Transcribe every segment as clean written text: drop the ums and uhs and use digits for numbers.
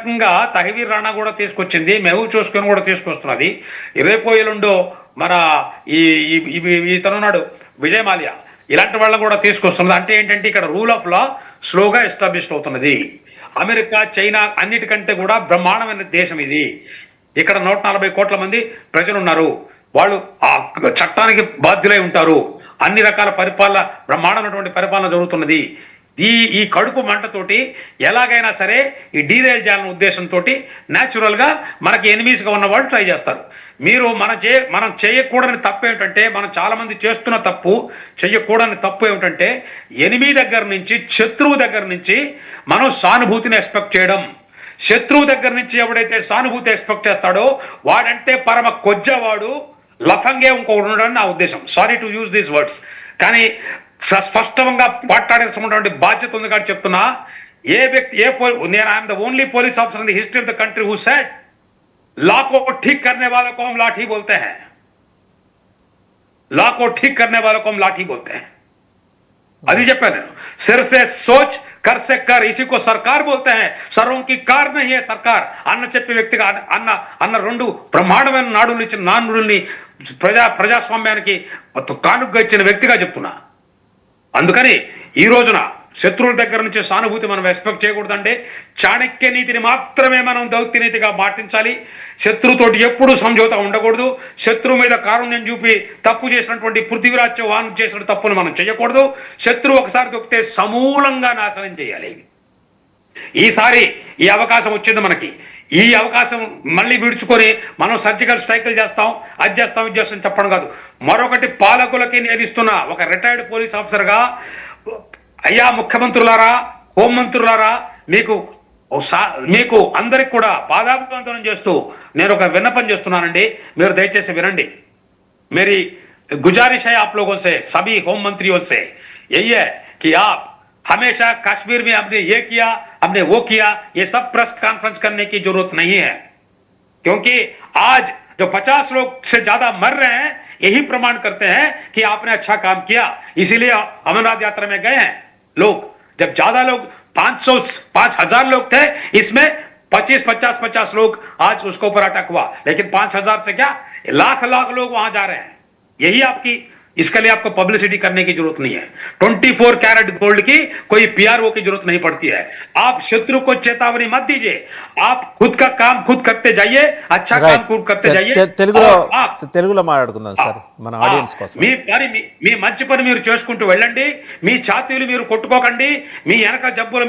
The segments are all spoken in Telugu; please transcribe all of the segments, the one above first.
రకంగా తహవీర్ రాణా కూడా తీసుకొచ్చింది, మెహబూబ్ చూసుకొని కూడా తీసుకొస్తున్నది. రేపో ఎల్లుండో మన ఈ ఇతనున్నాడు విజయ్ మాల్యా, ఇలాంటి వాళ్ళని కూడా తీసుకొస్తున్నది. అంటే ఏంటంటే ఇక్కడ రూల్ ఆఫ్ లా స్లోగా ఎస్టాబ్లిష్ అవుతున్నది. అమెరికా, చైనా అన్నిటికంటే కూడా బ్రహ్మాండమైన దేశం ఇది. ఇక్కడ 140 కోట్ల మంది ప్రజలు ఉన్నారు. వాళ్ళు ఆ చట్టానికి బాధ్యులై ఉంటారు. అన్ని రకాల పరిపాలన, బ్రహ్మాండమైనటువంటి పరిపాలన జరుగుతున్నది. ఈ కడుపు మంటతోటి ఎలాగైనా సరే ఈ డీరైల్ చేయాలనే ఉద్దేశంతో న్యాచురల్గా మనకి ఎనిమీస్గా ఉన్న వాళ్ళు ట్రై చేస్తారు. మీరు మనం చేయకూడని తప్పు ఏమిటంటే, మనం చాలామంది చేస్తున్న తప్పు, చేయకూడని తప్పు ఏమిటంటే ఎనిమీ దగ్గర నుంచి, శత్రువు దగ్గర నుంచి మనం సానుభూతిని ఎక్స్పెక్ట్ చేయడం. శత్రువు దగ్గర నుంచి ఎవడైతే సానుభూతి ఎక్స్పెక్ట్ చేస్తాడో వాడంటే పరమ కొజ్జవాడు, లఫంగే ఇంకొకటి ఉండడం నా ఉద్దేశం. Sorry to use these words, కానీ స్పష్టంగా మాట్లాడాల్సినటువంటి బాధ్యత ఉంది కాబట్టి చెప్తున్నా. ఏ వ్యక్తి నేను I'm the only police officer in the history of the country who said law को ठीक करने वालों को हम लाठी बोलते हैं, लॉ को ठीक करने वालों को हम लाठी बोलते हैं. అది చెప్పాను నేను. सिर से सोच कर से कर इसी को सरकार बोलते हैं, సర్వం की कार नहीं है सरकार అన్న చెప్పే వ్యక్తిగా అన్న రెండు బ్రహ్మాండమైన నాడులు ఇచ్చిన నానుడుల్ని ప్రజాస్వామ్యానికి కానుకగా ఇచ్చిన వ్యక్తిగా చెప్తున్నా. అందుకని ఈ రోజున శత్రువుల దగ్గర నుంచి సానుభూతి మనం ఎక్స్పెక్ట్ చేయకూడదండి. చాణక్య నీతిని మాత్రమే మనం దౌత్య నీతిగా పాటించాలి. శత్రువుతోటి ఎప్పుడూ సంజోత ఉండకూడదు. శత్రువు మీద కారుణ్యం చూపి తప్పు చేసినటువంటి పృథ్వీరాజ్ చౌహాన్ చేసిన తప్పును మనం చేయకూడదు. శత్రువు ఒకసారి దొక్కితే సమూలంగా నాశనం చేయాలి. ఈసారి ఈ అవకాశం వచ్చింది మనకి. ఈ అవకాశం మళ్ళీ విడుచుకొని మనం సర్జికల్ స్ట్రైకులు చేస్తాం, అది చేస్తాం, ఇది చేస్తాం చెప్పడం కాదు. మరొకటి, పాలకులకి నేను ఇస్తున్నా ఒక రిటైర్డ్ పోలీస్ ఆఫీసర్గా, అయ్యా ముఖ్యమంత్రులారా, హోంమంత్రులారా, మీకు అందరికి కూడా పాదాభివందనం చేస్తూ నేను ఒక విన్నపం చేస్తున్నానండి. మీరు దయచేసి వినండి. मेरी गुजारिश है आप लोगों से, सभी होम मंत्रियों से, यही है कि आप हमेशा कश्मीर में हमने ये किया, हमने वो किया, ये सब प्रेस कॉन्फ्रेंस करने की जरूरत नहीं है. क्योंकि आज जो 50 लोग से ज्यादा मर रहे हैं यही प्रमाण करते हैं कि आपने अच्छा काम किया. इसीलिए अमरनाथ यात्रा में गए हैं लोग. जब ज्यादा लोग 5,000 लोग थे, इसमें 50 लोग आज उसके ऊपर अटैक हुआ, लेकिन 5,000 से क्या लाख लोग वहां जा रहे हैं. यही आपकी, इसके लिए आपको पब्लिसिटी करने की जरूरत नहीं है. 24 कैरेट गोल्ड की कोई पीआरओ की जरूरत नहीं पड़ती है. आप शत्रु को चेतावनी मत दीजिए, आप खुद का काम खुद करते जाइए, अच्छा काम खुद करते जाइए. తెలుగులో మాట్లాడుకుందాం సార్ మన ఆడియన్స్ కోసం. మీ మంచి పని మీరు చేసుకుంటూ వెళ్ళండి. మీ ఛాతీలు మీరు కొట్టుకోకండి. మీ వెనక జబ్బులు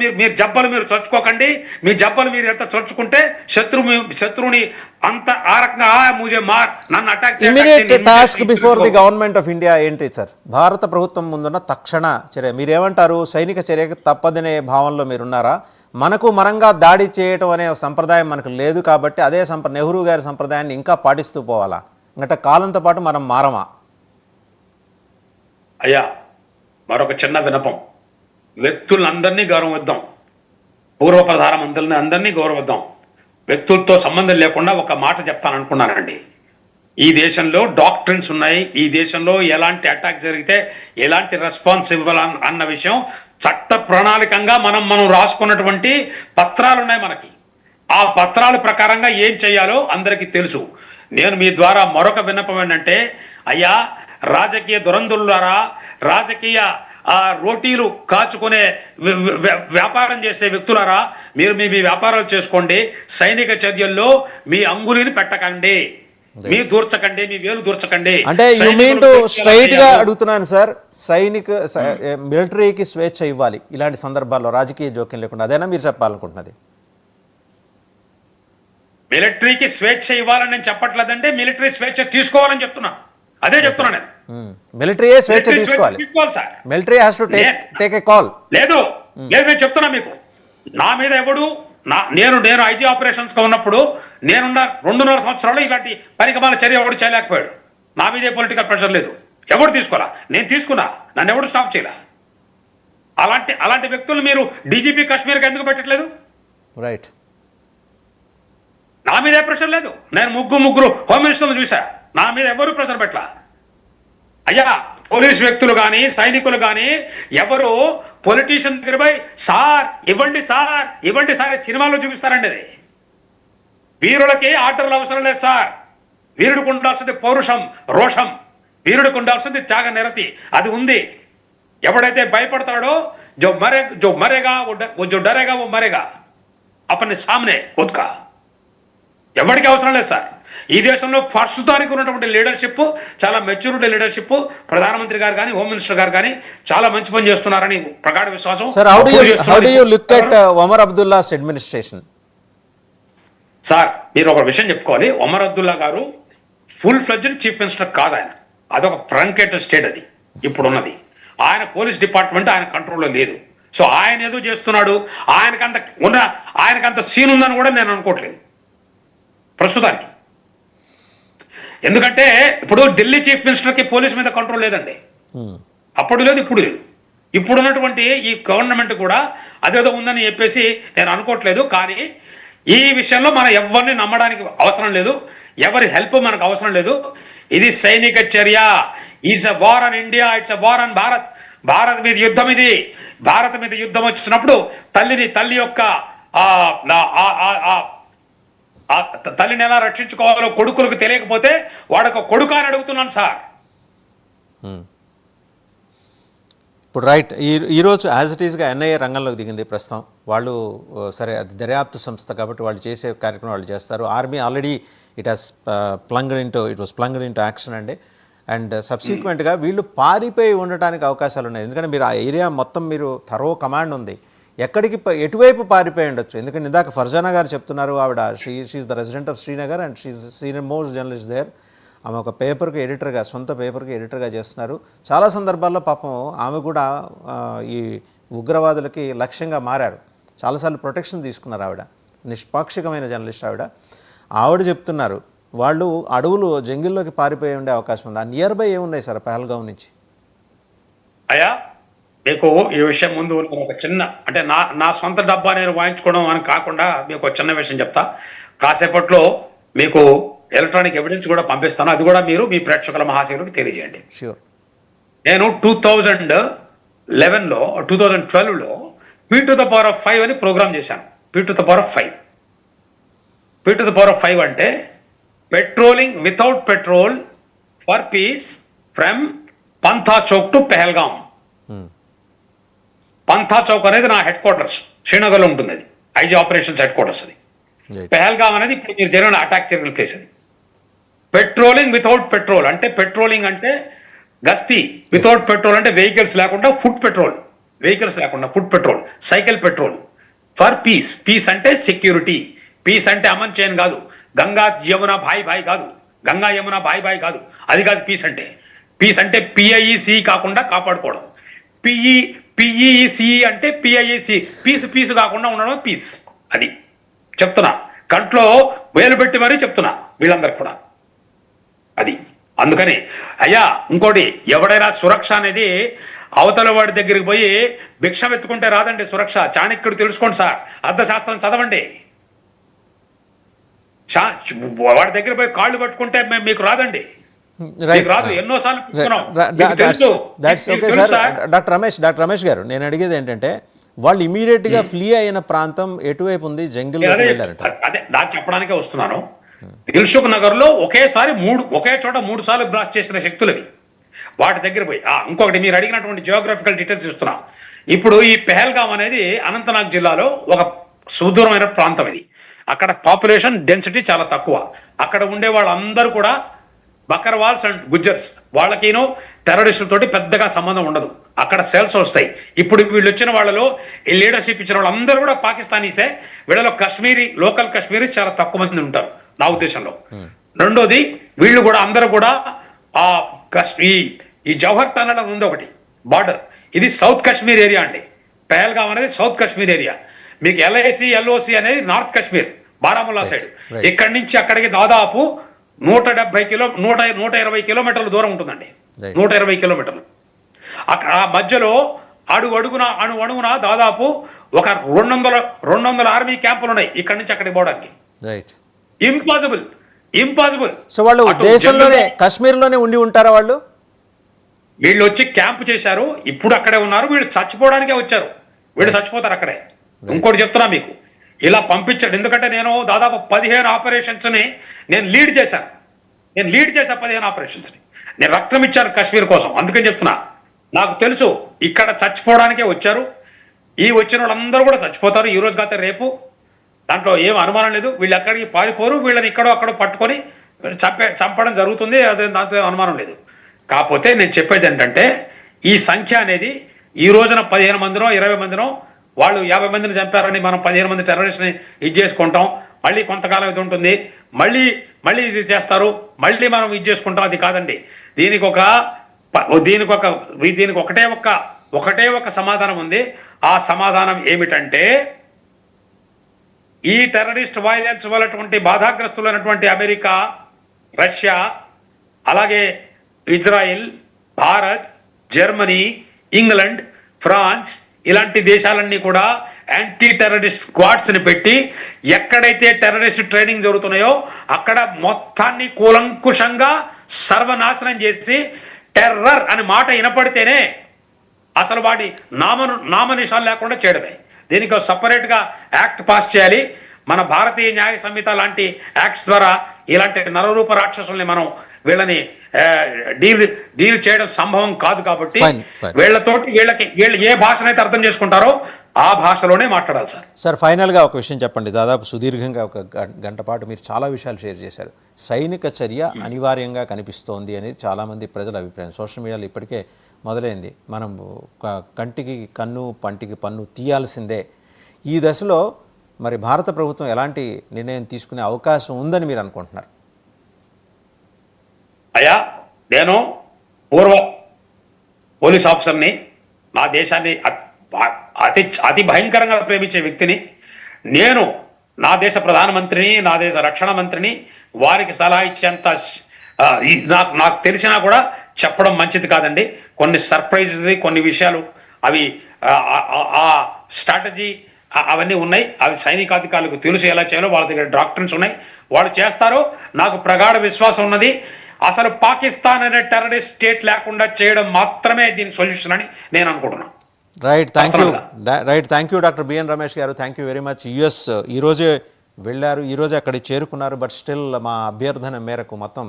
మీరు చొచ్చుకోకండి. మీ జబ్బలు మీరు ఎంత చొచ్చుకుంటే శత్రువుని అంత ఆ రకంగా ముజే మార్ నన్ను attack immediate task before the government of India ఏంటి సార్? భారత ప్రభుత్వం ముందున్న తక్షణ చర్య మీరేమంటారు? సైనిక చర్యకు తప్పదనే భావనలో మీరున్నారా? మనంగా దాడి చేయటం అనే సంప్రదాయం మనకు లేదు కాబట్టి అదే నెహ్రూ గారి సంప్రదాయాన్ని ఇంకా పాటిస్తూ పోవాలా? అంటే కాలంతో పాటు మనం మారమా? అయ్యా, మరొక చిన్న వినపం. వ్యక్తులందరినీ గౌరవిద్దాం. పూర్వ ప్రధానమంత్రులని అందరినీ గౌరవిద్దాం. వ్యక్తులతో సంబంధం లేకుండా ఒక మాట చెప్తాను అనుకున్నానండి. ఈ దేశంలో డాక్ట్రిన్స్ ఉన్నాయి. ఈ దేశంలో ఎలాంటి అటాక్ జరిగితే ఎలాంటి రెస్పాన్స్ ఇవ్వాలని అన్న విషయం చట్ట ప్రణాళికంగా మనం రాసుకున్నటువంటి పత్రాలు ఉన్నాయి మనకి. ఆ పత్రాల ప్రకారంగా ఏం చేయాలో అందరికీ తెలుసు. నేను మీ ద్వారా మరొక విన్నపం ఏంటంటే, అయ్యా రాజకీయ దురంధరులారా, రాజకీయ రోటీలు కాచుకునే వ్యాపారం చేసే వ్యక్తులారా, మీరు మీ వ్యాపారాలు చేసుకోండి. సైనిక చర్యల్లో మీ అంగులిని పెట్టకండి, మీ దూర్చకండి, మీ వేలు దూర్చకండి. అంటే యు మీన్ టు స్ట్రైట్ గా అడుగుతున్నాను సార్, మిలిటరీకి స్వేచ్ఛ ఇవ్వాలి ఇలాంటి సందర్భాల్లో రాజకీయ జోక్యం లేకుండా, అదేనా మీరు చెప్పాలనుకుంటున్నది? మిలిటరీకి స్వేచ్ఛ ఇవ్వాలని నేను చెప్పట్లేదంటే మిలిటరీ స్వేచ్ఛ తీసుకోవాలని చెప్తున్నా. అదే చెప్తున్నా నేను. మిలిటరీయే స్వేచ్ఛ తీసుకోవాలి. Military has to take a call. లేదు నేను చెప్తున్నా మీకు. నా మీద ఎవడు నేను ఐజీ ఆపరేషన్స్ గా ఉన్నప్పుడు నేనున్న 2.5 సంవత్సరాలు ఇలాంటి పరికమాల చర్య ఎవడు చేయలేకపోయాడు. నా మీదే పొలిటికల్ ప్రెషర్ లేదు. ఎవడు తీసుకోరా? నేను తీసుకున్నా. నన్ను ఎవడు స్టాప్ చేయలే. అలాంటి వ్యక్తులు మీరు డీజీపీ కాశ్మీర్కి ఎందుకు పెట్టట్లేదు? రైట్. నా మీదే ప్రెషర్ లేదు. నేను ముగ్గురు హోమ్ మినిస్టర్లు చూసా. నా మీద ఎవరు ప్రెషర్ పెట్టలా. అయ్యా, పోలీస్ వ్యక్తులు కానీ సైనికులు కానీ ఎవరు పొలిటీషియన్ దగ్గర పోయి సార్ ఇవ్వండి సార్ సినిమాలో చూపిస్తారండి. అది వీరులకి ఆర్డర్లు అవసరం లేదు సార్. వీరుడికి ఉండాల్సింది పౌరుషం, రోషం. వీరుడికి ఉండాల్సింది త్యాగ నిరతి, అది ఉంది. ఎవడైతే భయపడతాడో जो मरेगा वो जो डरेगा वो मरेगा अपने सामने खुद का. ఎవరికి అవసరం లేదు సార్. ఈ దేశంలో ప్రస్తుతానికి ఉన్నటువంటి లీడర్షిప్ చాలా మెచ్యూరిటీ లీడర్షిప్. ప్రధానమంత్రి గారు కానీ, హోమ్ మినిస్టర్ గారు కానీ చాలా మంచి పని చేస్తున్నారని ప్రగాఢ విశ్వాసం. Sir, how do you look at Omar Abdullah's administration? Sir, మీరు ఒక విషయం చెప్పుకోవాలి. ఒమర్ అబ్దుల్లా గారు ఫుల్ ఫ్లెడ్జ్డ్ చీఫ్ మినిస్టర్ కాదు. ఆయన అదొక ట్రంకేటెడ్ స్టేట్. అది ఇప్పుడు ఉన్నది. ఆయన పోలీస్ డిపార్ట్మెంట్ ఆయన కంట్రోల్లో లేదు. సో ఆయన ఏదో చేస్తున్నాడు, ఆయనకంత సీన్ ఉందని కూడా నేను అనుకోవట్లేదు ప్రస్తుతానికి. ఎందుకంటే ఇప్పుడు ఢిల్లీ చీఫ్ మినిస్టర్కి పోలీస్ మీద కంట్రోల్ లేదండి. అప్పుడు లేదు, ఇప్పుడు లేదు. ఇప్పుడు ఉన్నటువంటి ఈ గవర్నమెంట్ కూడా అదేదో ఉందని చెప్పేసి నేను అనుకోవట్లేదు. కానీ ఈ విషయంలో మనం ఎవరిని నమ్మడానికి అవసరం లేదు, ఎవరి హెల్ప్ మనకు అవసరం లేదు. ఇది సైనిక చర్య. It's a war on India, it's a war on Bharat. Bharat మీద యుద్ధం ఇది. భారత్ మీద యుద్ధం వచ్చినప్పుడు తల్లి యొక్క తల్లిని ఎలా రక్షించుకోవాలో కొడుకులకు తెలియకపోతే వాడొక కొడుకు అని అడుగుతున్నాను సార్. ఇప్పుడు రైట్, ఈరోజు యాజ్ ఇట్ ఈస్గా ఎన్ఐఏ రంగంలోకి దిగింది ప్రస్తుతం. వాళ్ళు సరే, అది దర్యాప్తు సంస్థ కాబట్టి వాళ్ళు చేసే కార్యక్రమం వాళ్ళు చేస్తారు. Army already it was plunged into action అండి. అండ్ సబ్సిక్వెంట్గా వీళ్ళు పారిపోయి ఉండటానికి అవకాశాలు ఉన్నాయి. ఎందుకంటే మీరు ఆ ఏరియా మొత్తం మీరు థరో కమాండ్ ఉంది, ఎటువైపు పారిపోయి ఉండొచ్చు. ఎందుకంటే ఇందాక ఫర్జానా గారు చెప్తున్నారు, ఆవిడ she is the resident of Srinagar and she is senior most journalist there. ఆమె ఒక పేపర్కి ఎడిటర్గా, సొంత పేపర్కి ఎడిటర్గా చేస్తున్నారు. చాలా సందర్భాల్లో పాపం ఆమె కూడా ఈ ఉగ్రవాదులకి లక్ష్యంగా మారారు. చాలాసార్లు ప్రొటెక్షన్ తీసుకున్నారు ఆవిడ. నిష్పాక్షికమైన జర్నలిస్ట్ ఆవిడ చెప్తున్నారు వాళ్ళు అడవులు జంగిల్లోకి పారిపోయి ఉండే అవకాశం ఉంది. ఆ నియర్ బై ఏమున్నాయి సార్ పహల్గాం నుంచి? అయ్యా, మీకు ఈ విషయం ముందు ఒక చిన్న, అంటే నా సొంత డబ్బా నేను వాయించుకోవడం అని కాకుండా మీకు ఒక చిన్న విషయం చెప్తా. కాసేపట్లో మీకు ఎలక్ట్రానిక్ ఎవిడెన్స్ కూడా పంపిస్తాను. అది కూడా మీరు మీ ప్రేక్షకుల మహాశయులకు తెలియజేయండి. ష్యూర్. నేను 2012లో P⁵ అని ప్రోగ్రామ్ చేశాను. P⁵ అంటే patrolling without petrol for peace from Pantha Chowk to Pahalgam. పంథా చౌక్ అనేది నా హెడ్ క్వార్టర్స్, శ్రీనగర్లో ఉంటుంది. అది ఐజీ ఆపరేషన్స్ హెడ్ క్వార్టర్స్. అది పెహల్గాం అనేది ఇప్పుడు మీరు జరిగిన అటాక్ జరిగిన ప్లేస్. అది పెట్రోలింగ్ వితౌట్ పెట్రోల్ అంటే, పెట్రోలింగ్ అంటే గస్తీ, వితౌట్ పెట్రోల్ అంటే వెహికల్స్ లేకుండా foot patrol, cycle patrol for peace. Peace అంటే సెక్యూరిటీ. పీస్ అంటే అమన్ చేయన్ కాదు, గంగా యమున భాయ్ కాదు, గంగా యమున భాయ్ కాదు, అది కాదు పీస్ అంటే. పీస్ అంటే PIEC కాకుండా కాపాడుకోవడం. PEC అంటే PIEC, పీసు కాకుండా ఉండడం పీస్. అది చెప్తున్నా, కంట్లో వేలు పెట్టి మరీ చెప్తున్నా వీళ్ళందరూ కూడా. అది అందుకని అయ్యా, ఇంకోటి, ఎవడైనా సురక్ష అనేది అవతల వాడి దగ్గరికి పోయి భిక్షం ఎత్తుకుంటే రాదండి సురక్ష. చాణక్యుడు తెలుసుకోండి సార్, అర్థశాస్త్రం చదవండి. వాడి దగ్గర పోయి కాళ్ళు పట్టుకుంటే మీకు రాదండి, రాదు. ఎన్నోసార్లు డాక్టర్ రమేష్ గారు, నేను అడిగేది ఏంటంటే వాళ్ళు ఇమీడియట్గా ఫ్లీ అయిన ప్రాంతం ఎటువైపు ఉంది? జంగిల్. అదే దాన్ని చెప్పడానికే వస్తున్నాను. దిల్సుఖ్ నగర్ లో ఒకే చోట 3 సార్లు బ్లాస్ట్ చేసిన శక్తులవి. వాటి దగ్గర పోయి ఇంకొకటి మీరు అడిగినటువంటి జియోగ్రఫికల్ డీటెయిల్స్ ఇస్తున్నా. ఇప్పుడు ఈ పెహల్గాం అనేది అనంతనాగ్ జిల్లాలో ఒక సుదూరమైన ప్రాంతం. ఇది అక్కడ పాపులేషన్ డెన్సిటీ చాలా తక్కువ. అక్కడ ఉండే వాళ్ళందరూ కూడా బకర్వాల్స్ అండ్ గుజ్జర్స్. వాళ్ళకినో టెర్రరిస్టులతోటి పెద్దగా సంబంధం ఉండదు. అక్కడ సెల్స్ వస్తాయి. ఇప్పుడు వీళ్ళు వచ్చిన వాళ్ళలో ఈ లీడర్షిప్ ఇచ్చిన వాళ్ళందరూ కూడా పాకిస్తానీసే. వీళ్ళలో లోకల్ కాశ్మీరీస్ చాలా తక్కువ మంది ఉంటారు నా ఉద్దేశంలో. రెండోది, వీళ్ళు కూడా అందరూ కూడా ఈ జవహర్ టనల్ అని ఉంది ఒకటి బార్డర్. ఇది సౌత్ కాశ్మీర్ ఏరియా అండి. పెహల్గాం అనేది సౌత్ కాశ్మీర్ ఏరియా. మీకు LOC అనేది నార్త్ కాశ్మీర్, బారాముల్లా సైడ్. ఇక్కడి నుంచి అక్కడికి దాదాపు 120 కిలోమీటర్ల దూరం ఉంటుందండి. 120 కిలోమీటర్లు. అక్కడ ఆ మధ్యలో అడుగున దాదాపు ఒక 200 ఆర్మీ క్యాంపులు ఉన్నాయి ఇక్కడి నుంచి అక్కడికి పోవడానికి. ఇంపాసిబుల్. సో వాళ్ళు దేశంలోనే, కాశ్మీర్లోనే ఉండి ఉంటారా వాళ్ళు? వీళ్ళు వచ్చి క్యాంప్ చేశారు, ఇప్పుడు అక్కడే ఉన్నారు. వీళ్ళు చచ్చిపోవడానికే వచ్చారు. వీళ్ళు చచ్చిపోతారు అక్కడే. ఇంకోటి చెప్తున్నా మీకు, ఇలా పంపించాడు. ఎందుకంటే నేను దాదాపు 15 ఆపరేషన్స్ని నేను లీడ్ చేశాను. 15 ఆపరేషన్స్ని. నేను రక్తం ఇచ్చాను కాశ్మీర్ కోసం. అందుకని చెప్తున్నా, నాకు తెలుసు ఇక్కడ చచ్చిపోవడానికే వచ్చారు. ఈ వచ్చిన వాళ్ళందరూ కూడా చచ్చిపోతారు ఈ రోజు కాకపోతే రేపు. దాంట్లో ఏం అనుమానం లేదు. వీళ్ళు ఎక్కడికి పారిపోరు. వీళ్ళని ఇక్కడో అక్కడో పట్టుకొని చంపడం జరుగుతుంది. అదే దాంతో అనుమానం లేదు. కాకపోతే నేను చెప్పేది ఏంటంటే, ఈ సంఖ్య అనేది ఈ రోజున 15 మందినో 20 మందినో, వాళ్ళు 50 మందిని చంపారని మనం 15 మంది టెర్రరిస్ట్ని ఇది చేసుకుంటాం. మళ్ళీ కొంతకాలం ఇది ఉంటుంది, మళ్ళీ ఇది చేస్తారు, మళ్ళీ మనం ఇది చేసుకుంటాం. అది కాదండి. దీనికి ఒకటే ఒక సమాధానం ఉంది. ఆ సమాధానం ఏమిటంటే, ఈ టెర్రరిస్ట్ వైలెన్స్ వల్లటువంటి బాధాగ్రస్తులైనటువంటి అమెరికా, రష్యా, అలాగే Israel, Bharat, Germany, England, France ఇలాంటి దేశాలన్నీ కూడా యాంటీ టెర్రరిస్ట్ స్క్వాడ్స్ని పెట్టి ఎక్కడైతే టెర్రరిస్ట్ ట్రైనింగ్ జరుగుతున్నాయో అక్కడ మొత్తాన్ని కూలంకుషంగా సర్వనాశనం చేసి, టెర్రర్ అని మాట వినపడితేనే అసలు వాటి నామనిషాలు లేకుండా చేయడమే. దీనికి సపరేట్గా యాక్ట్ పాస్ చేయాలి. మన భారతీయ న్యాయ సంహిత లాంటి యాక్ట్స్ ద్వారా ఇలాంటి నరరూప రాక్షసుల్ని మనం వీళ్ళని డీల్ చేయడం సంభవం కాదు. కాబట్టి వీళ్ళు ఏ భాషనైతే అర్థం చేసుకుంటారో ఆ భాషలోనే మాట్లాడాలి సార్. సార్, ఫైనల్గా ఒక విషయం చెప్పండి. దాదాపు సుదీర్ఘంగా ఒక గంట పాటు మీరు చాలా విషయాలు షేర్ చేశారు. సైనిక చర్య అనివార్యంగా కనిపిస్తోంది అనేది చాలామంది ప్రజల అభిప్రాయం. సోషల్ మీడియాలో ఇప్పటికే మొదలైంది. మనం కంటికి కన్ను, పంటికి పన్ను తీయాల్సిందే. ఈ దశలో మరి భారత ప్రభుత్వం ఎలాంటి నిర్ణయం తీసుకునే అవకాశం ఉందని మీరు అనుకుంటున్నారు? అయ్యా, నేను పూర్వ పోలీస్ ఆఫీసర్ని, నా దేశాన్ని అతి భయంకరంగా ప్రేమించే వ్యక్తిని. నేను నా దేశ ప్రధానమంత్రిని, నా దేశ రక్షణ మంత్రిని, వారికి సలహా ఇచ్చేంత నాకు తెలిసినా కూడా చెప్పడం మంచిది కాదండి. కొన్ని సర్ప్రైజెస్, కొన్ని విషయాలు అవి ఆ స్ట్రాటజీ అవన్నీ ఉన్నాయి. అవి సైనికాధికారులకు తెలుసు ఎలా చేయాలో. వాళ్ళ దగ్గర డాక్టర్స్ ఉన్నాయి, వాళ్ళు చేస్తారు. నాకు ప్రగాఢ విశ్వాసం ఉన్నది. అసలు పాకిస్తాన్ అనే టెర్రరిస్ట్ స్టేట్ లేకుండా చేయడం మాత్రమే దీని సొల్యూషన్ అని నేను అనుకుంటున్నాను. Right, thank you doctor BN Ramesh గారు. Thank you very much. US ఈరోజే వెళ్ళారు, ఈరోజే అక్కడికి చేరుకున్నారు. బట్ స్టిల్ మా అభ్యర్థన మేరకు మొత్తం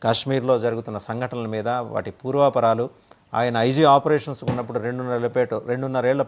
కాశ్మీర్లో జరుగుతున్న సంఘటనల మీద, వాటి పూర్వాపరాలు, ఆయన ఐజీ ఆపరేషన్స్ ఉన్నప్పుడు 2.5 ఏళ్ల